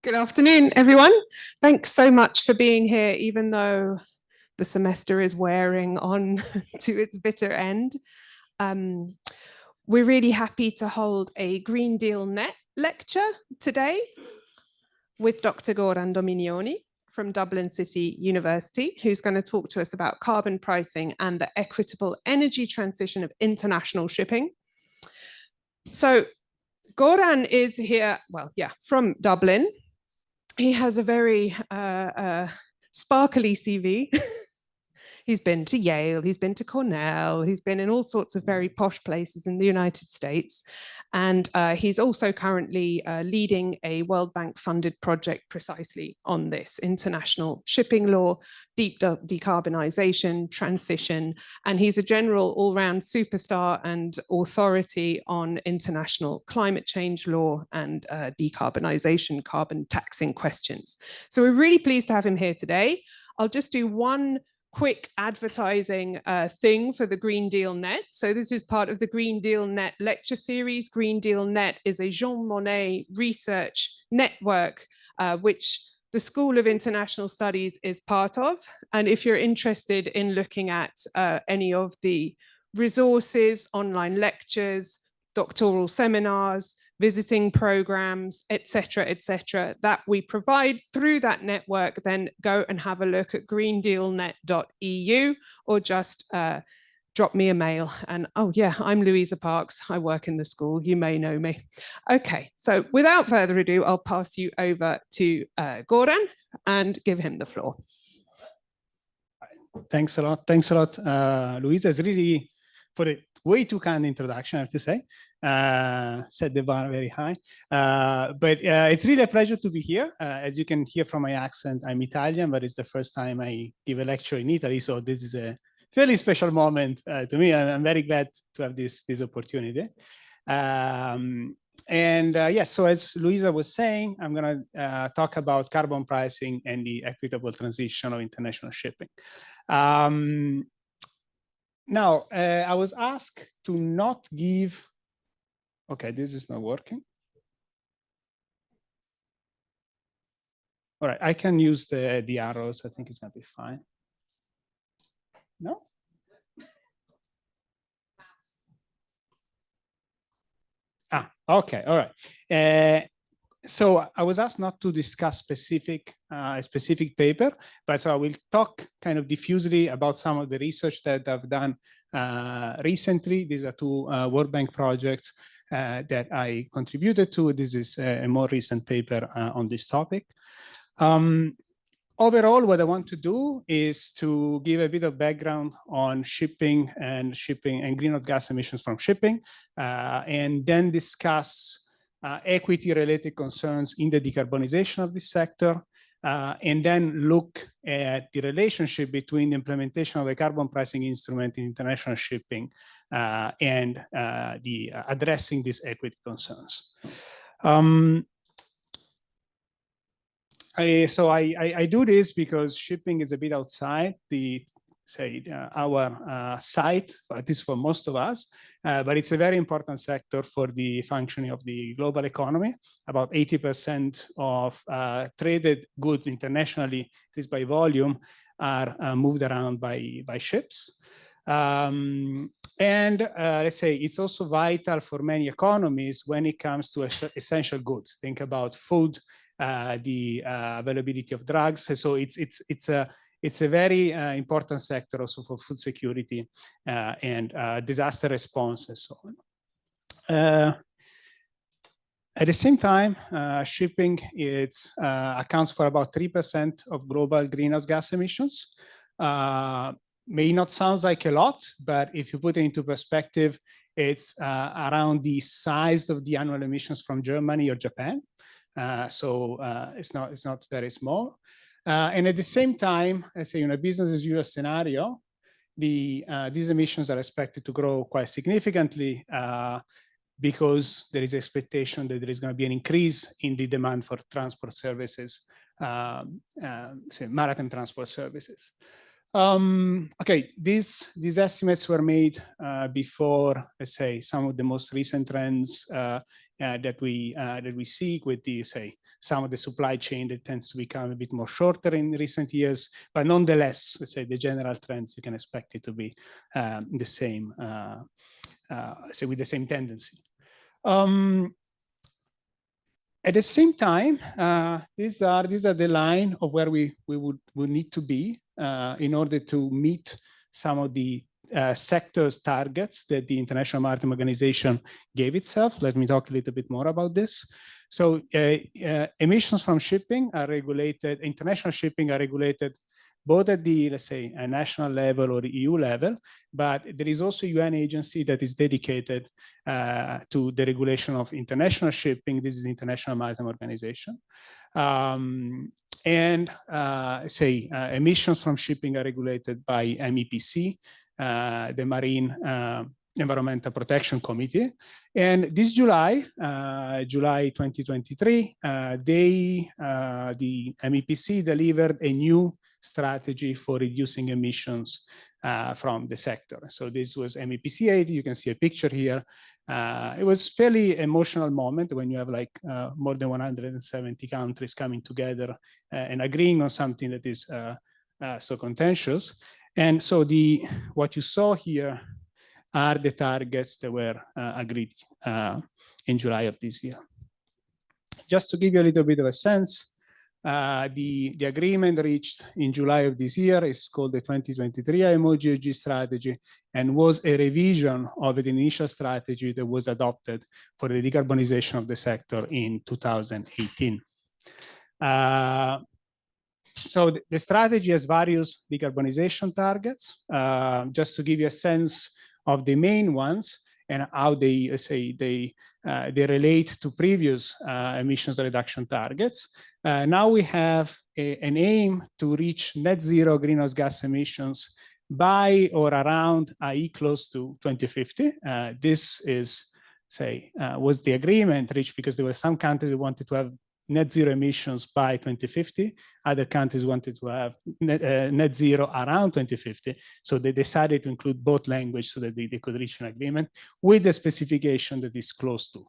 Good afternoon, everyone. Thanks so much for being here, even though the semester is wearing on to its bitter end. We're really happy to hold a Green Deal-NET lecture today with Dr. Goran Dominioni from Dublin City University, who's going to talk to us about carbon pricing and the equitable energy transition of international shipping. So Goran is here, from Dublin. He has a very sparkly CV. He's been to Yale, he's been to Cornell, he's been in all sorts of very posh places in the United States. And he's also currently leading a World Bank funded project precisely on this: international shipping law, deep decarbonisation, transition. And he's a general all-round superstar and authority on international climate change law and decarbonisation, carbon taxing questions. So we're really pleased to have him here today. I'll just do one quick advertising thing for the Green Deal-NET. So this is part of the Green Deal-NET lecture series. Green Deal-NET is a Jean Monnet research network, which the School of International Studies is part of. And if you're interested in looking at any of the resources, online lectures, doctoral seminars, visiting programs, etc., that we provide through that network, then go and have a look at greendealnet.eu or just drop me a mail. And oh yeah, I'm Louisa Parks. I work in the school. You may know me. Okay, so without further ado, I'll pass you over to Goran and give him the floor. Thanks a lot, Louisa. It's really for a way too kind introduction, I have to say. Set the bar very high. But it's really a pleasure to be here. As you can hear from my accent, I'm Italian, but it's the first time I give a lecture in Italy. So this is a fairly special moment to me. I'm very glad to have this opportunity. Yes, so as Louisa was saying, I'm going to talk about carbon pricing and the equitable transition of international shipping. Now, I was asked to not give, okay, this is not working. All right, I can use the arrows. I think it's gonna be fine. No? Ah, okay, all right. So I was asked not to discuss a specific paper, but so I will talk kind of diffusely about some of the research that I've done recently. These are two World Bank projects that I contributed to. This is a more recent paper on this topic. Overall, what I want to do is to give a bit of background on shipping and greenhouse gas emissions from shipping, and then discuss equity-related concerns in the decarbonization of this sector, and then look at the relationship between the implementation of a carbon pricing instrument in international shipping and addressing these equity concerns. So I do this because shipping is a bit outside our site, at least for most of us, but it's a very important sector for the functioning of the global economy. About 80% of traded goods internationally, at least by volume, are moved around by ships. Let's say it's also vital for many economies when it comes to essential goods. Think about food, the availability of drugs. So it's a very important sector also for food security and disaster response and so on. At the same time, shipping accounts for about 3% of global greenhouse gas emissions. May not sound like a lot, but if you put it into perspective, it's around the size of the annual emissions from Germany or Japan. So it's not very small. And at the same time, let's say in a business as usual scenario, these emissions are expected to grow quite significantly because there is expectation that there is going to be an increase in the demand for transport services, say maritime transport services. Okay, these estimates were made before, let's say, some of the most recent trends that we see with the, say, some of the supply chain that tends to become a bit more shorter in recent years. But nonetheless, let's say the general trends, you can expect it to be the same, say, with the same tendency. At the same time, these are the line of where we would need to be in order to meet some of the sector's targets that the International Maritime Organization gave itself. Let me talk a little bit more about this. So emissions from shipping are regulated, international shipping are regulated both at the, let's say, a national level or the EU level, but there is also a UN agency that is dedicated to the regulation of international shipping. This is the International Maritime Organization. Emissions from shipping are regulated by MEPC, the Marine Environmental Protection Committee. And this July, July 2023, the MEPC delivered a new strategy for reducing emissions from the sector. So this was MEPC 8. You can see a picture here. It was a fairly emotional moment when you have like more than 170 countries coming together and agreeing on something that is so contentious. And so what you saw here are the targets that were agreed in July of this year. Just to give you a little bit of a sense, the agreement reached in July of this year is called the 2023 IMO GHG strategy and was a revision of an initial strategy that was adopted for the decarbonization of the sector in 2018. So the strategy has various decarbonization targets. Just to give you a sense of the main ones and how they, say, they relate to previous emissions reduction targets. Now we have an aim to reach net zero greenhouse gas emissions by or around, i.e. close to 2050. This is, say, was the agreement reached because there were some countries that wanted to have net zero emissions by 2050. Other countries wanted to have net zero around 2050. So they decided to include both language so that they could reach an agreement with the specification that is close to.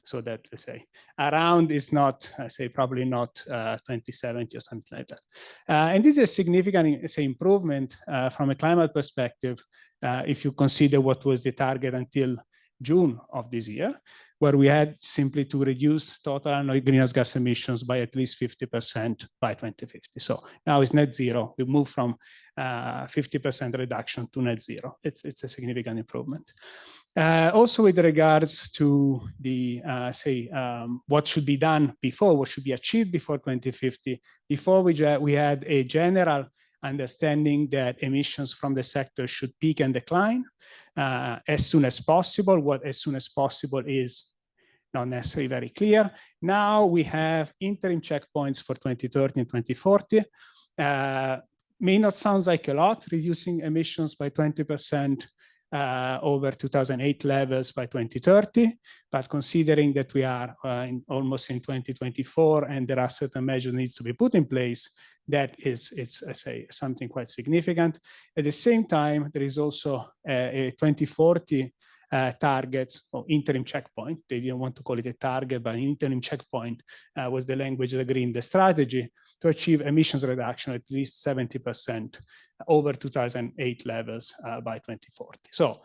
So that, let's say, around is not, I say, probably not 2070 or something like that. And this is a significant, say, improvement from a climate perspective if you consider what was the target until June of this year, where we had simply to reduce total annual greenhouse gas emissions by at least 50% by 2050. So now it's net zero. We move from 50% reduction to net zero. It's a significant improvement. Also with regards to the, what should be done before, what should be achieved before 2050, before we had a general understanding that emissions from the sector should peak and decline as soon as possible. What as soon as possible is not necessarily very clear. Now we have interim checkpoints for 2030 and 2040. May not sound like a lot, reducing emissions by 20% over 2008 levels by 2030, but considering that we are almost in 2024 and there are certain measures needs to be put in place, that is, I say, something quite significant. At the same time, there is also a 2040 target or interim checkpoint. They didn't want to call it a target, but an interim checkpoint was the language that agreed in the strategy to achieve emissions reduction at least 70% over 2008 levels by 2040. So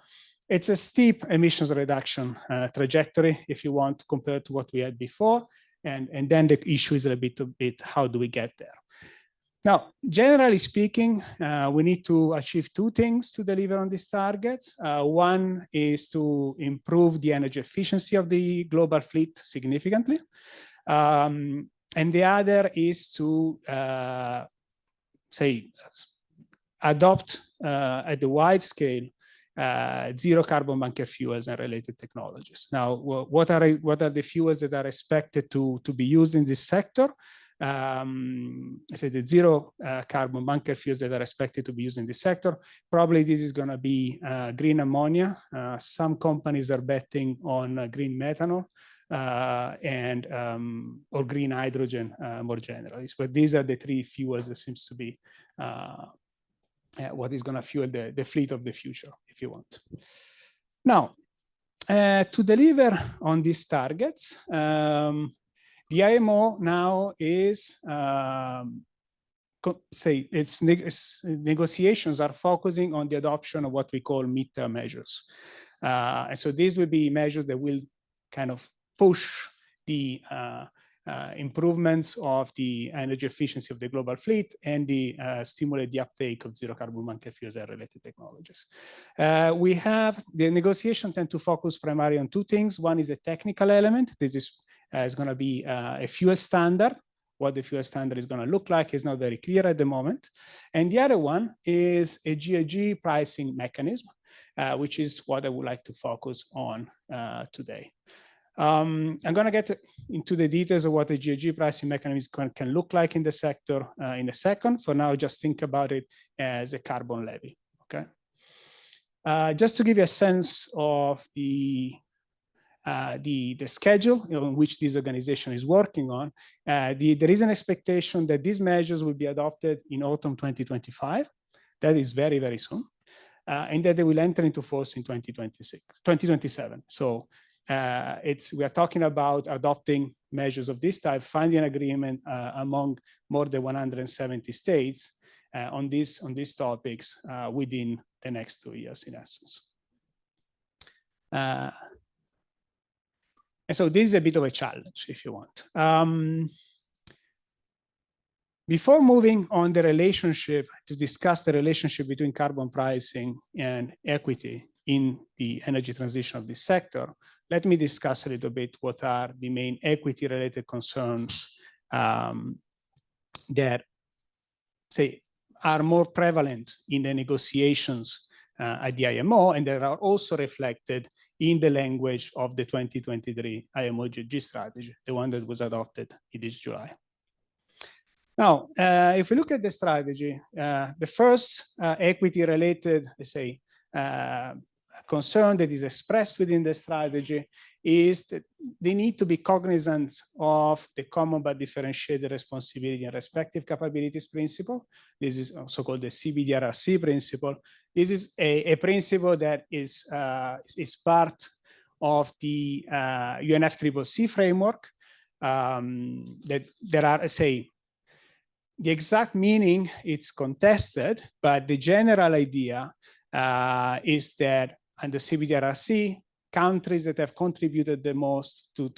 it's a steep emissions reduction trajectory, if you want, compared to what we had before. And then the issue is a bit how do we get there? Now, generally speaking, we need to achieve two things to deliver on these targets. One is to improve the energy efficiency of the global fleet significantly. And the other is to, adopt at the wide scale zero carbon bunker fuels and related technologies. Now, what are the fuels that are expected to be used in this sector? I say the zero carbon bunker fuels that are expected to be used in this sector. Probably this is going to be green ammonia. Some companies are betting on green methanol and or green hydrogen more generally. But these are the three fuels that seems to be what is going to fuel the fleet of the future, if you want. Now, to deliver on these targets, the IMO now is, its negotiations are focusing on the adoption of what we call midterm measures. And so these will be measures that will kind of push the improvements of the energy efficiency of the global fleet and stimulate the uptake of zero carbon bunker fuels and related technologies. We have the negotiation tend to focus primarily on two things. One is a technical element. This is going to be a fuel standard. What the fuel standard is going to look like is not very clear at the moment. And the other one is a GHG pricing mechanism, which is what I would like to focus on today. I'm going to get into the details of what the GHG pricing mechanism can look like in the sector in a second. For now, just think about it as a carbon levy, okay? Just to give you a sense of the schedule on which this organization is working on, there is an expectation that these measures will be adopted in autumn 2025. That is very, very soon. And that they will enter into force in 2027. So we are talking about adopting measures of this type, finding an agreement among more than 170 states on these topics within the next 2 years, in essence. And so this is a bit of a challenge, if you want. Before moving on the relationship, to discuss the relationship between carbon pricing and equity in the energy transition of this sector, let me discuss a little bit what are the main equity-related concerns that, say, are more prevalent in the negotiations at the IMO, and that are also reflected in the language of the 2023 IMO GHG strategy, the one that was adopted in this July. Now, if we look at the strategy, the first equity-related, let's say, concern that is expressed within the strategy is that they need to be cognizant of the common but differentiated responsibility and respective capabilities principle. This is also called the CBDRRC principle. This is a principle that is part of the UNFCCC framework. That there are, say, the exact meaning it's contested, but the general idea is that under CBDRRC, countries that have contributed the most to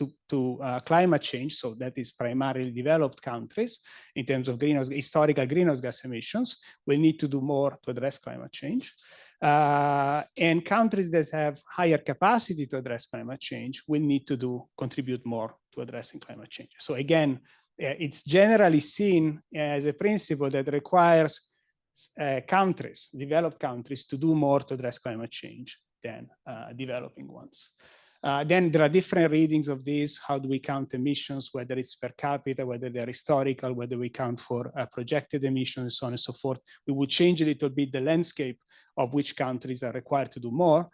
climate change, so that is primarily developed countries in terms of historical greenhouse gas emissions, will need to do more to address climate change. And countries that have higher capacity to address climate change will need to contribute more to addressing climate change. So again, it's generally seen as a principle that requires countries, developed countries, to do more to address climate change than developing ones. Then there are different readings of this. How do we count emissions, whether it's per capita, whether they're historical, whether we count for projected emissions, so on and so forth. We would change a little bit the landscape of which countries are required to do more,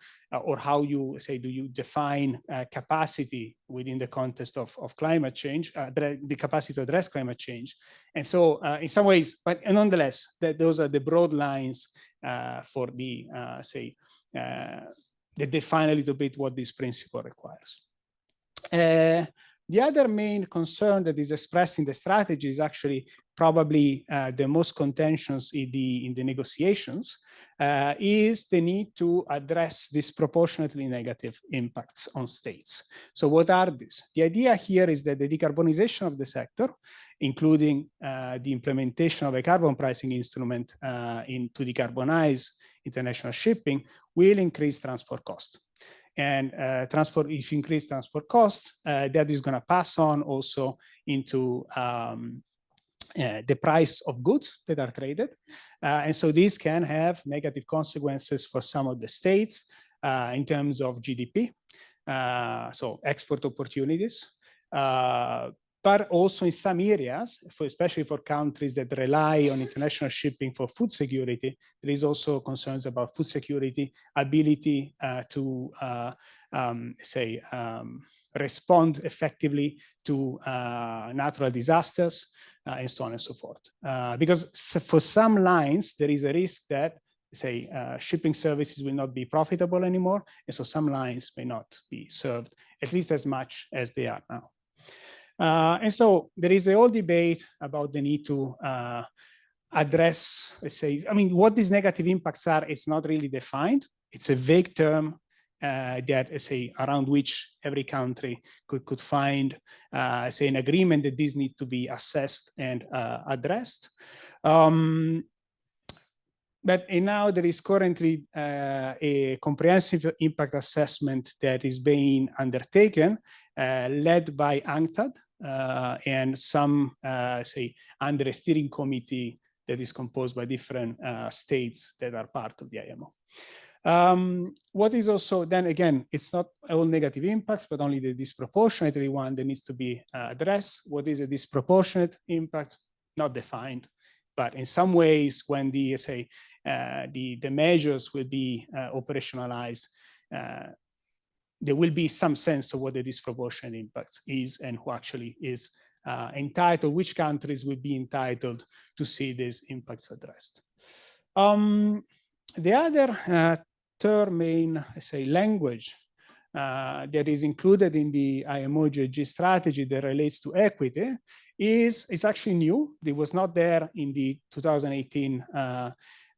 or how you say, do you define capacity within the context of climate change, the capacity to address climate change. And so in some ways, but nonetheless, those are the broad lines for the, that define a little bit what this principle requires. The other main concern that is expressed in the strategy is actually probably the most contentious in the negotiations, is the need to address disproportionately negative impacts on states. So what are these? The idea here is that the decarbonization of the sector, including the implementation of a carbon pricing instrument to decarbonize international shipping, will increase transport costs. And if you increase transport costs, that is going to pass on also into the price of goods that are traded. And so this can have negative consequences for some of the states in terms of GDP, so export opportunities, but also in some areas, especially for countries that rely on international shipping for food security, there is also concerns about food security, ability to respond effectively to natural disasters, and so on and so forth. Because for some lines, there is a risk that shipping services will not be profitable anymore, and so some lines may not be served at least as much as they are now. And so there is a whole debate about the need to address, what these negative impacts are. It's not really defined. It's a vague term that, around which every country could find, an agreement that these need to be assessed and addressed. But now there is currently a comprehensive impact assessment that is being undertaken, led by UNCTAD and some, under a steering committee that is composed by different states that are part of the IMO. What is also, then again, it's not all negative impacts, but only the disproportionate one that needs to be addressed. What is a disproportionate impact? Not defined. But in some ways, when the measures will be operationalized, there will be some sense of what the disproportionate impact is and who actually is entitled, which countries will be entitled to see these impacts addressed. The other third main, language that is included in the IMO GHG strategy that relates to equity is actually new. It was not there in the 2018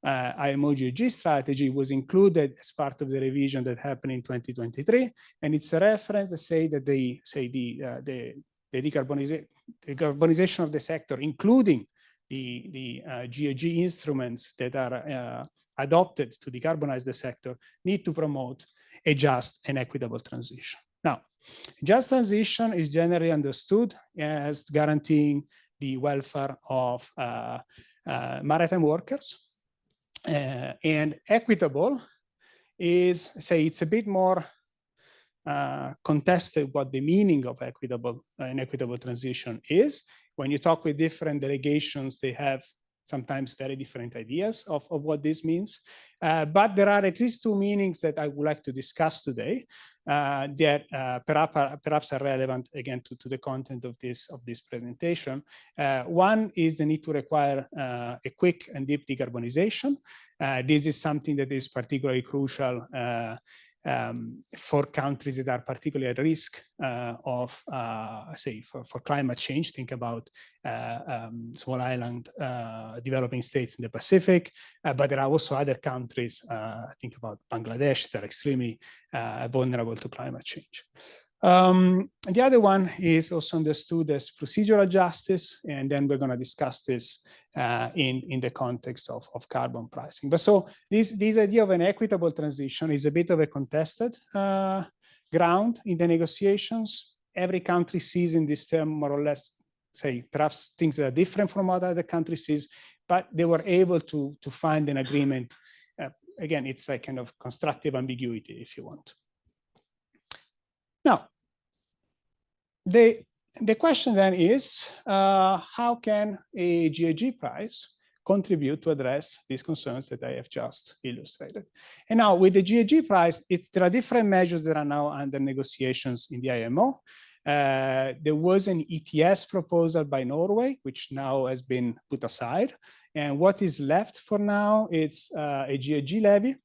IMO GHG strategy. It was included as part of the revision that happened in 2023, and it's a reference to say that the decarbonization of the sector, including the GHG instruments that are adopted to decarbonize the sector, need to promote a just and equitable transition. Now, just transition is generally understood as guaranteeing the welfare of maritime workers. And equitable is, it's a bit more contested what the meaning of equitable and equitable transition is. When you talk with different delegations, they have sometimes very different ideas of what this means. But there are at least two meanings that I would like to discuss today that perhaps are relevant, again, to the content of this presentation. One is the need to require a quick and deep decarbonization. This is something that is particularly crucial for countries that are particularly at risk of, for climate change. Think about small island developing states in the Pacific, but there are also other countries, think about Bangladesh, that are extremely vulnerable to climate change. The other one is also understood as procedural justice, and then we're going to discuss this in the context of carbon pricing. But so this idea of an equitable transition is a bit of a contested ground in the negotiations. Every country sees in this term more or less, perhaps things that are different from what other countries sees, but they were able to find an agreement. Again, it's a kind of constructive ambiguity, if you want. Now, the question then is, how can a GHG price contribute to address these concerns that I have just illustrated? And now with the GHG price, there are different measures that are now under negotiations in the IMO. There was an ETS proposal by Norway, which now has been put aside. And what is left for now, it's a GHG levy.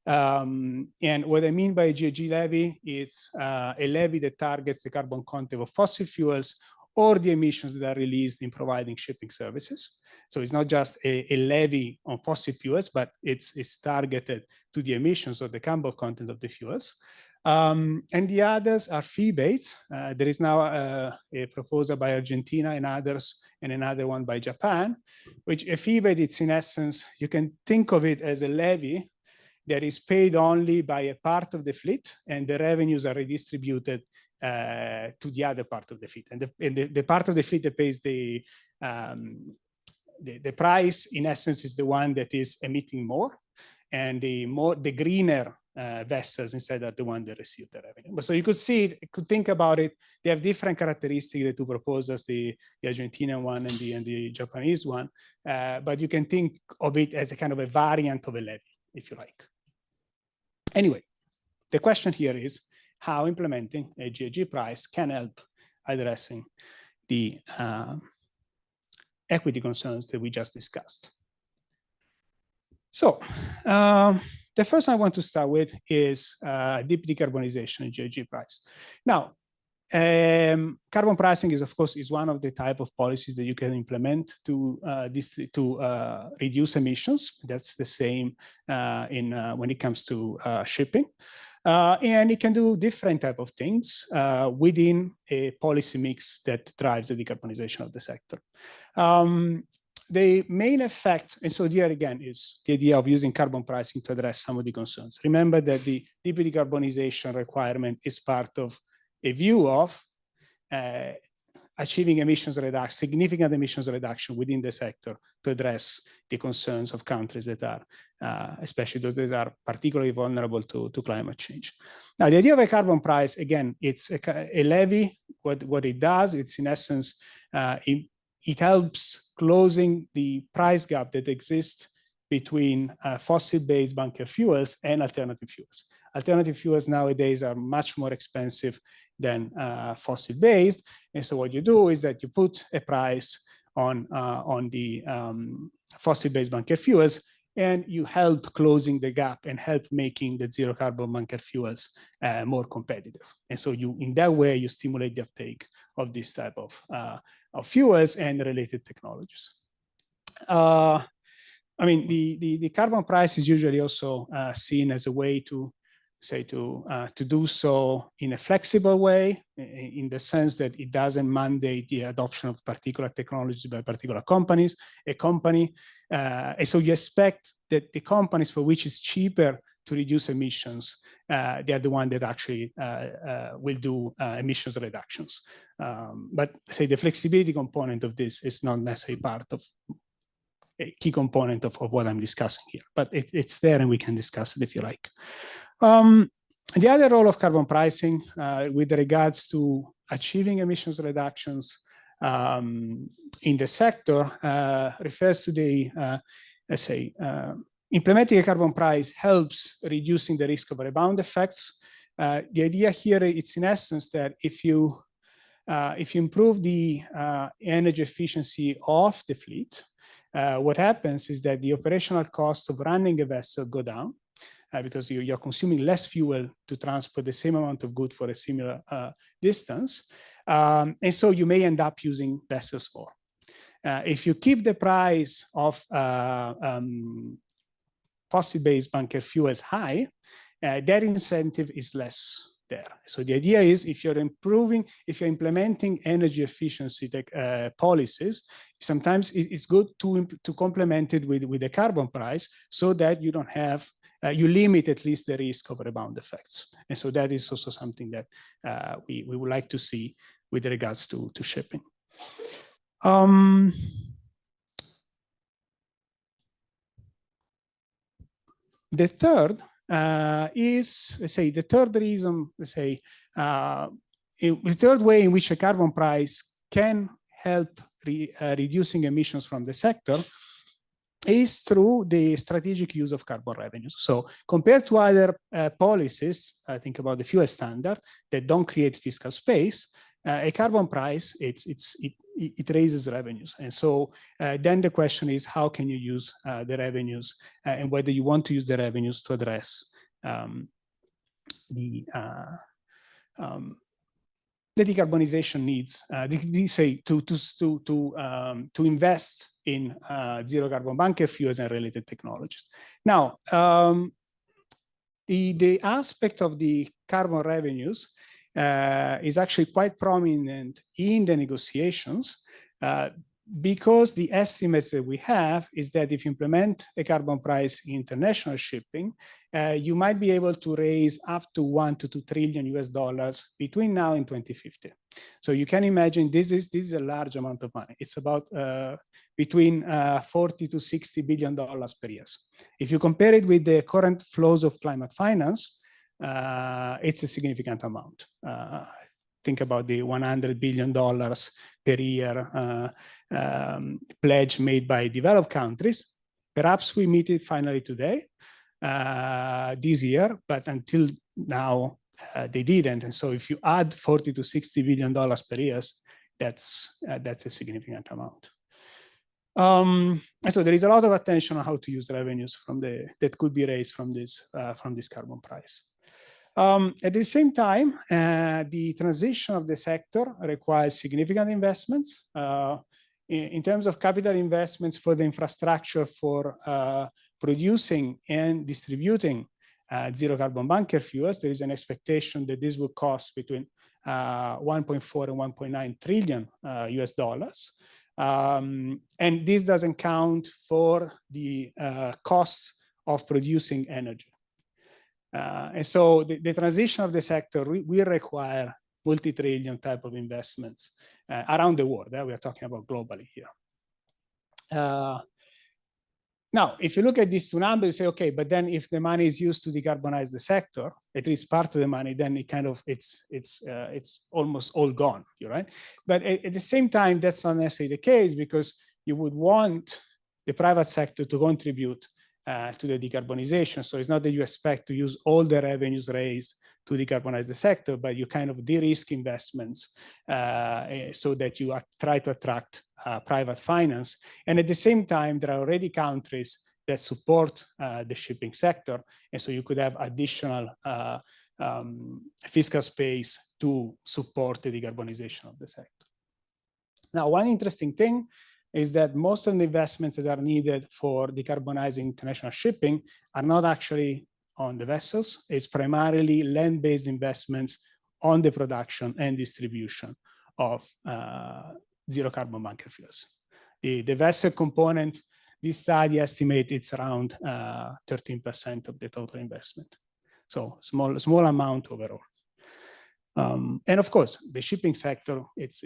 And what I mean by a GHG levy, it's a levy that targets the carbon content of fossil fuels or the emissions that are released in providing shipping services. So it's not just a levy on fossil fuels, but it's targeted to the emissions or the carbon content of the fuels. And the others are fee-based. There is now a proposal by Argentina and others, and another one by Japan, which a fee-based, it's in essence, you can think of it as a levy that is paid only by a part of the fleet, and the revenues are redistributed to the other part of the fleet. And the part of the fleet that pays the price, in essence, is the one that is emitting more. And the greener vessels instead of the one that receive the revenue. But so you could see, you could think about it. They have different characteristics, the two proposals, the Argentinian one and the Japanese one. But you can think of it as a kind of a variant of a levy, if you like. Anyway, the question here is how implementing a GHG price can help addressing the equity concerns that we just discussed. So the first I want to start with is deep decarbonization and GHG price. Now, carbon pricing is, of course, is one of the type of policies that you can implement to reduce emissions. That's the same when it comes to shipping. And it can do different type of things within a policy mix that drives the decarbonization of the sector. The main effect, and so here again is the idea of using carbon pricing to address some of the concerns. Remember that the deep decarbonization requirement is part of a view of achieving emissions reduction, significant emissions reduction within the sector to address the concerns of countries that are, especially those that are particularly vulnerable to climate change. Now, the idea of a carbon price, again, it's a levy. What it does, it's in essence, it helps closing the price gap that exists between fossil-based bunker fuels and alternative fuels. Alternative fuels nowadays are much more expensive than fossil-based. And so what you do is that you put a price on the fossil-based bunker fuels, and you help closing the gap and help making the zero carbon bunker fuels more competitive. And so in that way, you stimulate the uptake of this type of fuels and related technologies. I mean, the carbon price is usually also seen as a way to do so in a flexible way, in the sense that it doesn't mandate the adoption of particular technologies by particular companies, and so you expect that the companies for which it's cheaper to reduce emissions, they are the one that actually will do emissions reductions. But say the flexibility component of this is not necessarily part of a key component of what I'm discussing here, but it's there and we can discuss it if you like. The other role of carbon pricing with regards to achieving emissions reductions in the sector refers to the, let's say, implementing a carbon price helps reducing the risk of rebound effects. The idea here, it's in essence that if you improve the energy efficiency of the fleet, what happens is that the operational costs of running a vessel go down because you're consuming less fuel to transport the same amount of goods for a similar distance. And so you may end up using vessels more. If you keep the price of fossil-based bunker fuels high, that incentive is less there. So the idea is if you're implementing energy efficiency policies, sometimes it's good to complement it with a carbon price so that you don't have, you limit at least the risk of rebound effects. And so that is also something that we would like to see with regards to shipping. The third is, let's say, the third reason, let's say, the third way in which a carbon price can help reducing emissions from the sector is through the strategic use of carbon revenues. So compared to other policies, I think about the fuel standard that don't create fiscal space, a carbon price, it raises revenues. And so then the question is, how can you use the revenues and whether you want to use the revenues to address the decarbonization needs, say to invest in zero carbon bunker fuels and related technologies. Now, the aspect of the carbon revenues is actually quite prominent in the negotiations because the estimates that we have is that if you implement a carbon price in international shipping, you might be able to raise up to $1 to $2 trillion US between now and 2050. So you can imagine this is a large amount of money. It's about between 40 to $60 billion per year. If you compare it with the current flows of climate finance, it's a significant amount. Think about the $100 billion per year pledge made by developed countries. Perhaps we meet it finally today, this year, but until now they didn't. And so if you add 40 to $60 billion per year, that's a significant amount. And so there is a lot of attention on how to use revenues that could be raised from this carbon price. At the same time, the transition of the sector requires significant investments. In terms of capital investments for the infrastructure for producing and distributing zero carbon bunker fuels, there is an expectation that this will cost between 1.4 and 1.9 trillion US dollars. And this doesn't count for the costs of producing energy. And so the transition of the sector will require multi-trillion type of investments around the world. We are talking about globally here. Now, if you look at these two numbers, you say, okay, but then if the money is used to decarbonize the sector, at least part of the money, then it kind of it's almost all gone, right? But at the same time, that's not necessarily the case, because you would want the private sector to contribute to the decarbonization. So it's not that you expect to use all the revenues raised to decarbonize the sector, but you kind of de-risk investments so that you try to attract private finance. And at the same time, there are already countries that support the shipping sector. And so you could have additional fiscal space to support the decarbonization of the sector. Now, one interesting thing is that most of the investments that are needed for decarbonizing international shipping are not actually on the vessels. It's primarily land-based investments on the production and distribution of zero carbon bunker fuels. The vessel component, this study estimates it's around 13% of the total investment. So small amount overall. And of course, the shipping sector, it's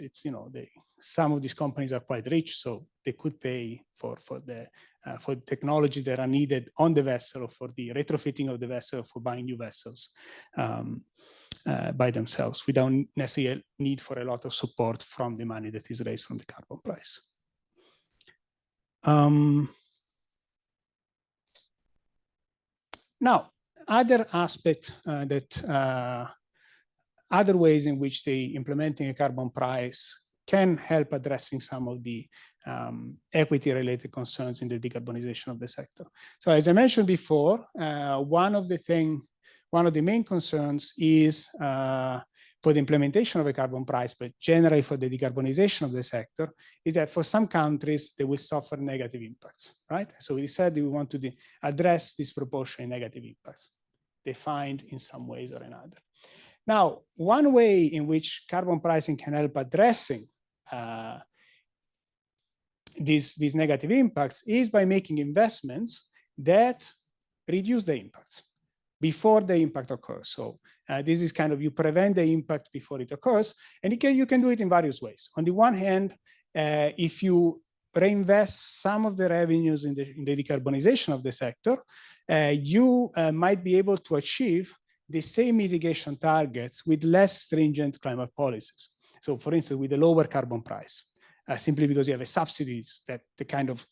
some of these companies are quite rich, so they could pay for the technology that are needed on the vessel, or for the retrofitting of the vessel, for buying new vessels by themselves, without necessarily need for a lot of support from the money that is raised from the carbon price. Now, other aspect other ways in which implementing a carbon price can help addressing some of the equity-related concerns in the decarbonization of the sector. So as I mentioned before, one of the main concerns is for the implementation of a carbon price, but generally for the decarbonization of the sector, is that for some countries, they will suffer negative impacts, right? So we said we want to address disproportionate negative impacts defined in some ways or another. Now, one way in which carbon pricing can help addressing these negative impacts is by making investments that reduce the impacts before the impact occurs. So this is kind of, you prevent the impact before it occurs, and you can do it in various ways. On the one hand, if you reinvest some of the revenues in the decarbonization of the sector, you might be able to achieve the same mitigation targets with less stringent climate policies. So for instance, with a lower carbon price, simply because you have a subsidies that the kind of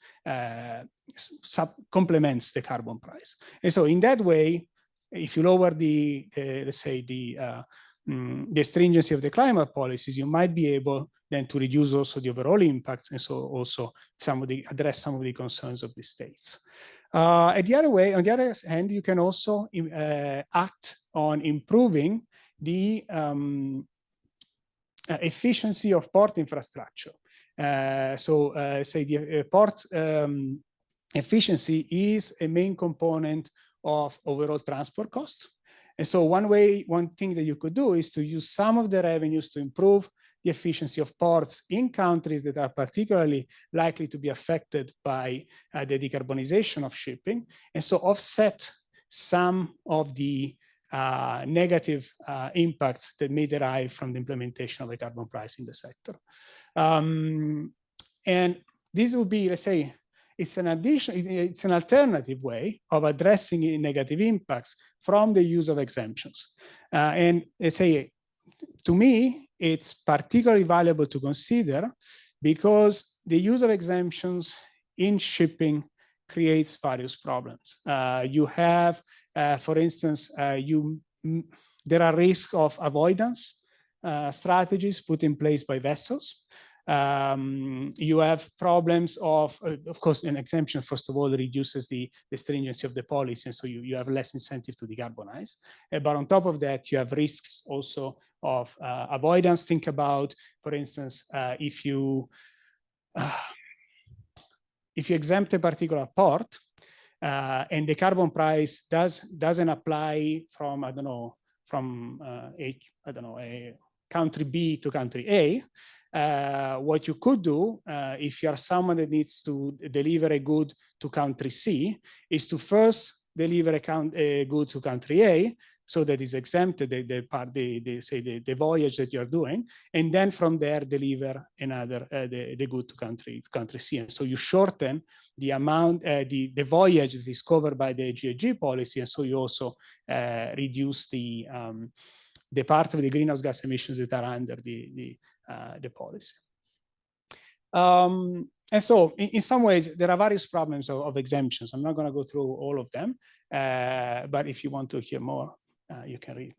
complements the carbon price. And so in that way, if you lower let's say the stringency of the climate policies, you might be able then to reduce also the overall impacts, and so also address some of the concerns of the states. On the other hand, you can also act on improving the efficiency of port infrastructure. Say the port efficiency is a main component of overall transport cost. And so one thing that you could do is to use some of the revenues to improve the efficiency of ports in countries that are particularly likely to be affected by the decarbonization of shipping, and so offset some of the negative impacts that may derive from the implementation of a carbon price in the sector. And this would be, let's say, it's an alternative way of addressing negative impacts from the use of exemptions. And let's say, to me, it's particularly valuable to consider because the use of exemptions in shipping creates various problems. You have, for instance, there are risks of avoidance strategies put in place by vessels. You have problems of course, an exemption, first of all, reduces the stringency of the policy, and so you have less incentive to decarbonize. But on top of that, you have risks also of avoidance. Think about, for instance, if you exempt a particular port and the carbon price doesn't apply from, a country B to country A, what you could do if you are someone that needs to deliver a good to country C is to first deliver a good to country A, so that is exempted the voyage that you're doing, and then from there deliver another the good to country C. And so you shorten the amount, the voyage that is covered by the GHG policy, and so you also reduce the part of the greenhouse gas emissions that are under the policy. And so in some ways, there are various problems of exemptions. I'm not going to go through all of them, but if you want to hear more, you can read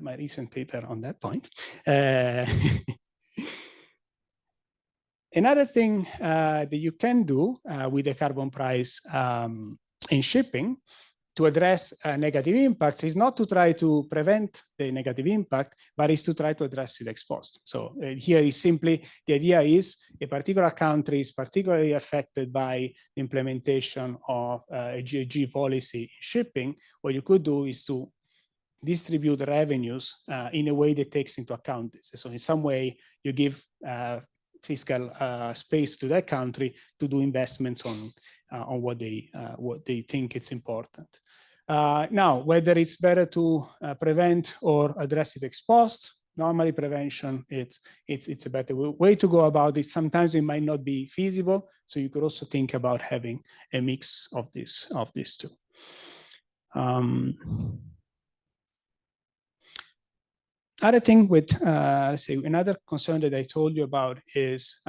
my recent paper on that point. Another thing that you can do with the carbon price in shipping to address negative impacts is not to try to prevent the negative impact, but is to try to address it ex post. So here is simply, the idea is a particular country is particularly affected by the implementation of a GHG policy in shipping. What you could do is to distribute revenues in a way that takes into account this. So in some way, you give fiscal space to that country to do investments on what they think it's important. Now, whether it's better to prevent or address it ex post, normally prevention, it's a better way to go about it. Sometimes it might not be feasible, so you could also think about having a mix of these two. Other thing with, let's say, another concern that I told you about is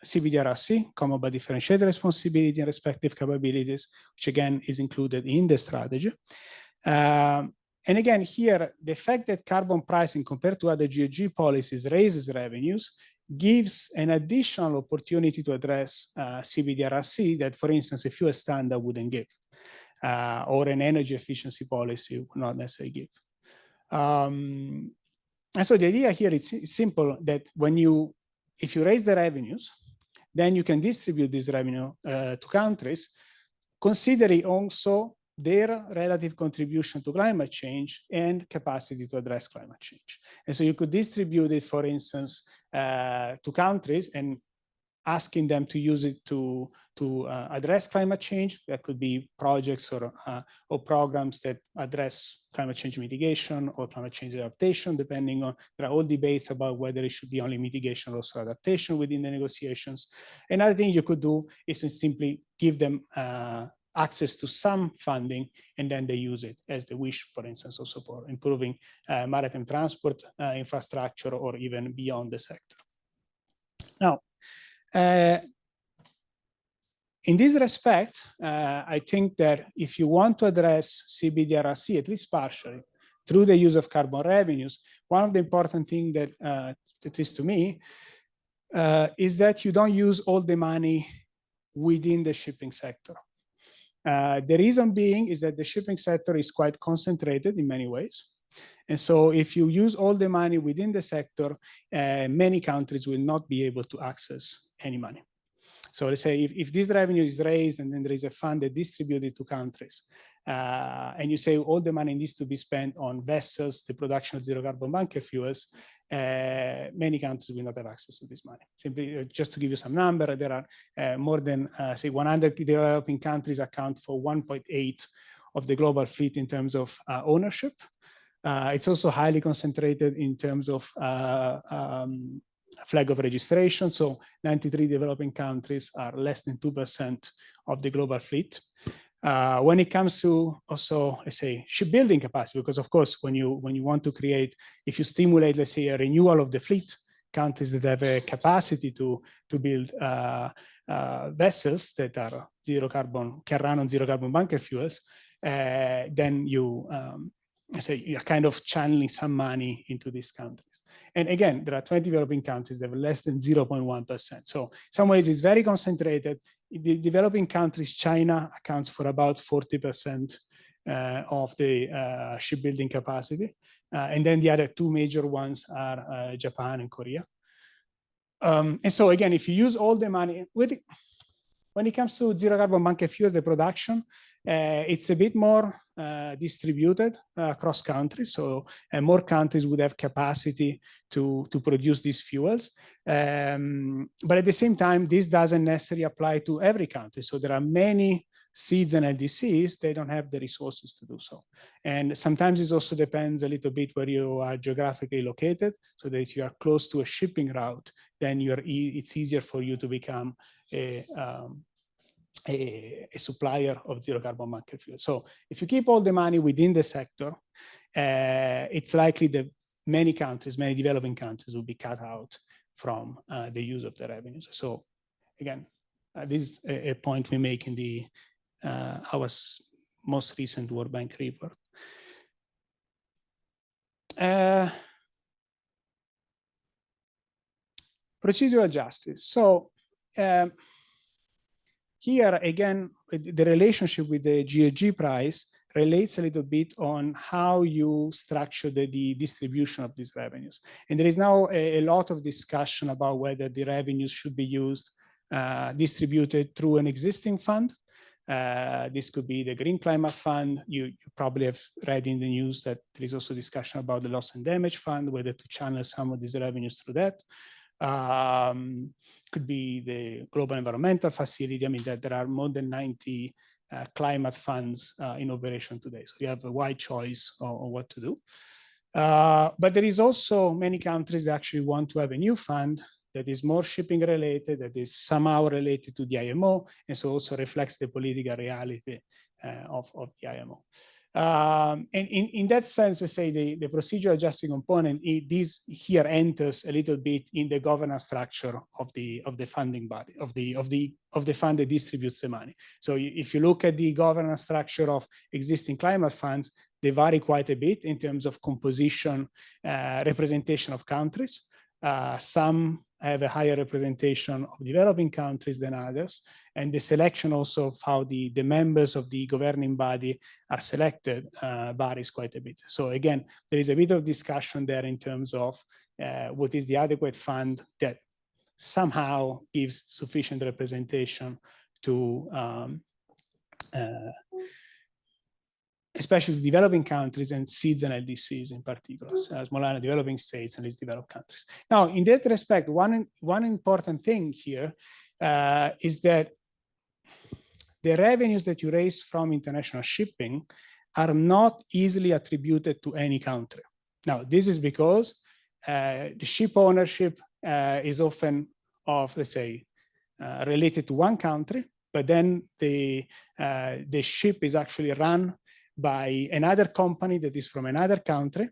CBDRC, common but differentiated responsibility and respective capabilities, which again is included in the strategy. And again, here, the fact that carbon pricing compared to other GHG policies raises revenues gives an additional opportunity to address CBDRC that, for instance, a fuel standard wouldn't give, or an energy efficiency policy would not necessarily give. And so the idea here is simple, that if you raise the revenues, then you can distribute this revenue to countries, considering also their relative contribution to climate change and capacity to address climate change. And so you could distribute it, for instance, to countries and asking them to use it to address climate change. That could be projects or programs that address climate change mitigation or climate change adaptation, depending on, there are all debates about whether it should be only mitigation or also adaptation within the negotiations. Another thing you could do is to simply give them access to some funding, and then they use it as they wish, for instance, also for improving maritime transport infrastructure or even beyond the sector. Now, in this respect, I think that if you want to address CBDRC, at least partially, through the use of carbon revenues, one of the important things that, at least to me, is that you don't use all the money within the shipping sector. The reason being is that the shipping sector is quite concentrated in many ways. And so if you use all the money within the sector, many countries will not be able to access any money. So let's say if this revenue is raised and then there is a fund that distributed to countries, and you say all the money needs to be spent on vessels, the production of zero carbon bunker fuels, many countries will not have access to this money. Simply just to give you some number, there are more than say 100 developing countries account for 1.8 of the global fleet in terms of ownership. It's also highly concentrated in terms of flag of registration. So 93 developing countries are less than 2% of the global fleet. When it comes to also, let's say, shipbuilding capacity, because of course, when you want to create, if you stimulate, let's say, a renewal of the fleet, countries that have a capacity to build vessels that are zero carbon, can run on zero carbon bunker fuels, then you say you're kind of channeling some money into these countries. And again, there are 20 developing countries that have less than 0.1%. So in some ways it's very concentrated. In the developing countries, China accounts for about 40% of the shipbuilding capacity. And then the other two major ones are Japan and Korea. And so again, if you use all the money, when it comes to zero carbon bunker fuels, the production, it's a bit more distributed across countries. So more countries would have capacity to produce these fuels. But at the same time, this doesn't necessarily apply to every country. So there are many seeds and LDCs, they don't have the resources to do so. And sometimes it also depends a little bit where you are geographically located, so that if you are close to a shipping route, then it's easier for you to become a supplier of zero carbon bunker fuel. So if you keep all the money within the sector, it's likely that many countries, many developing countries will be cut out from the use of the revenues. So again, this is a point we make in the our most recent World Bank report. Procedural justice. So here again, the relationship with the GHG price relates a little bit on how you structure the distribution of these revenues. And there is now a lot of discussion about whether the revenues should be used, distributed through an existing fund. This could be the Green Climate Fund. You probably have read in the news that there is also discussion about the Loss and Damage Fund, whether to channel some of these revenues through that. Could be the Global Environmental Facility. I mean, there are more than 90 climate funds in operation today. So you have a wide choice on what to do. But there is also many countries that actually want to have a new fund that is more shipping related, that is somehow related to the IMO, and so also reflects the political reality of the IMO. And in that sense, I say the procedural adjusting component, this here enters a little bit in the governance structure of the funding body, of the fund that distributes the money. So if you look at the governance structure of existing climate funds, they vary quite a bit in terms of composition, representation of countries. Some have a higher representation of developing countries than others, and the selection also of how the members of the governing body are selected varies quite a bit. So again, there is a bit of discussion there in terms of what is the adequate fund that somehow gives sufficient representation to especially developing countries and seeds and LDCs in particular, smaller developing states and least developed countries. Now, in that respect, one important thing here is that the revenues that you raise from international shipping are not easily attributed to any country. Now, this is because the ship ownership is often of, let's say, related to one country, but then the ship is actually run by another company that is from another country,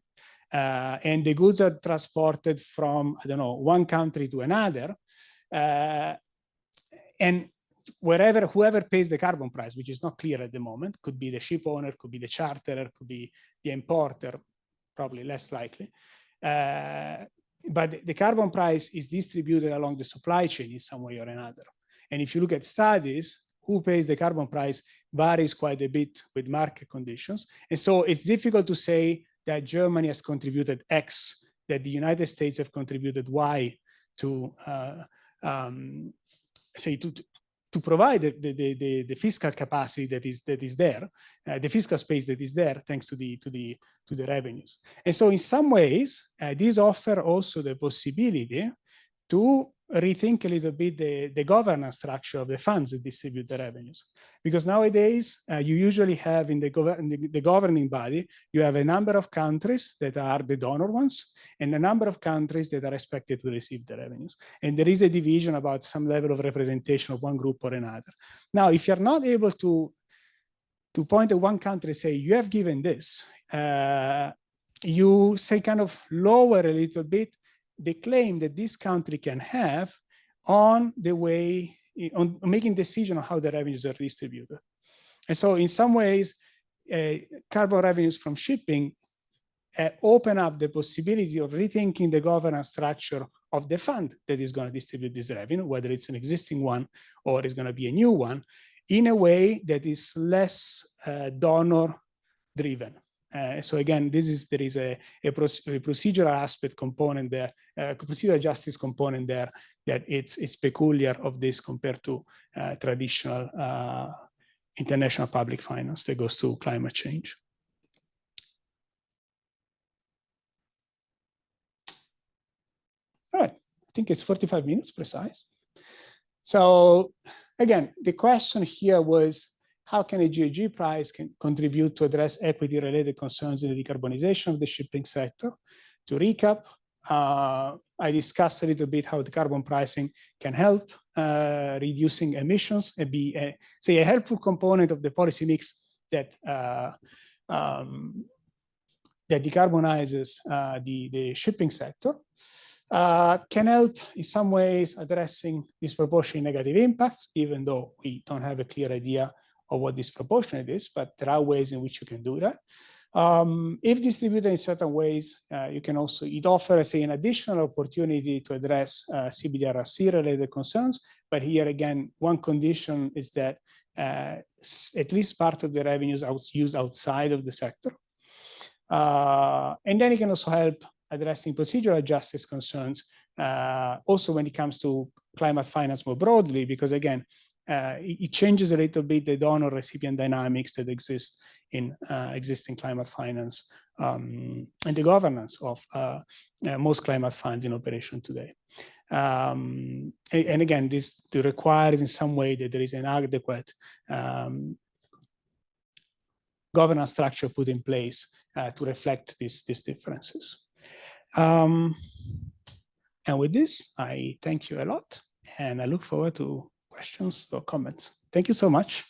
and the goods are transported from, I don't know, one country to another, and whoever pays the carbon price, which is not clear at the moment, could be the ship owner, could be the charterer, could be the importer, probably less likely. But the carbon price is distributed along the supply chain in some way or another. And if you look at studies, who pays the carbon price varies quite a bit with market conditions. And so it's difficult to say that Germany has contributed X, that the United States have contributed Y to say, to provide the fiscal capacity that is there, the fiscal space that is there, thanks to the revenues. And so in some ways, these offer also the possibility to rethink a little bit the governance structure of the funds that distribute the revenues. Because nowadays, you usually have in the governing body, you have a number of countries that are the donor ones, and a number of countries that are expected to receive the revenues. And there is a division about some level of representation of one group or another. Now, if you're not able to point at one country and say, you have given this, you say kind of lower a little bit the claim that this country can have on the way, on making decision on how the revenues are distributed. And so in some ways, carbon revenues from shipping open up the possibility of rethinking the governance structure of the fund that is going to distribute this revenue, whether it's an existing one or it's going to be a new one, in a way that is less donor driven. So again, there is a procedural aspect component there, procedural justice component there that it's peculiar of this compared to traditional international public finance that goes to climate change. All right, I think it's 45 minutes precise. So again, the question here was, how can a GHG price contribute to address equity-related concerns in the decarbonization of the shipping sector? To recap, I discussed a little bit how the carbon pricing can help reducing emissions and be, say, a helpful component of the policy mix that that decarbonizes the shipping sector. Can help in some ways addressing disproportionate negative impacts, even though we don't have a clear idea of what disproportionate is, but there are ways in which you can do that. If distributed in certain ways, you can also, it offers, say, an additional opportunity to address CBDRC related concerns. But here again, one condition is that at least part of the revenues are used outside of the sector. And then it can also help addressing procedural justice concerns, also when it comes to climate finance more broadly, because again, it changes a little bit the donor recipient dynamics that exist in existing climate finance and the governance of most climate funds in operation today. And again, this requires in some way that there is an adequate governance structure put in place to reflect these differences. And with this, I thank you a lot, and I look forward to questions or comments. Thank you so much.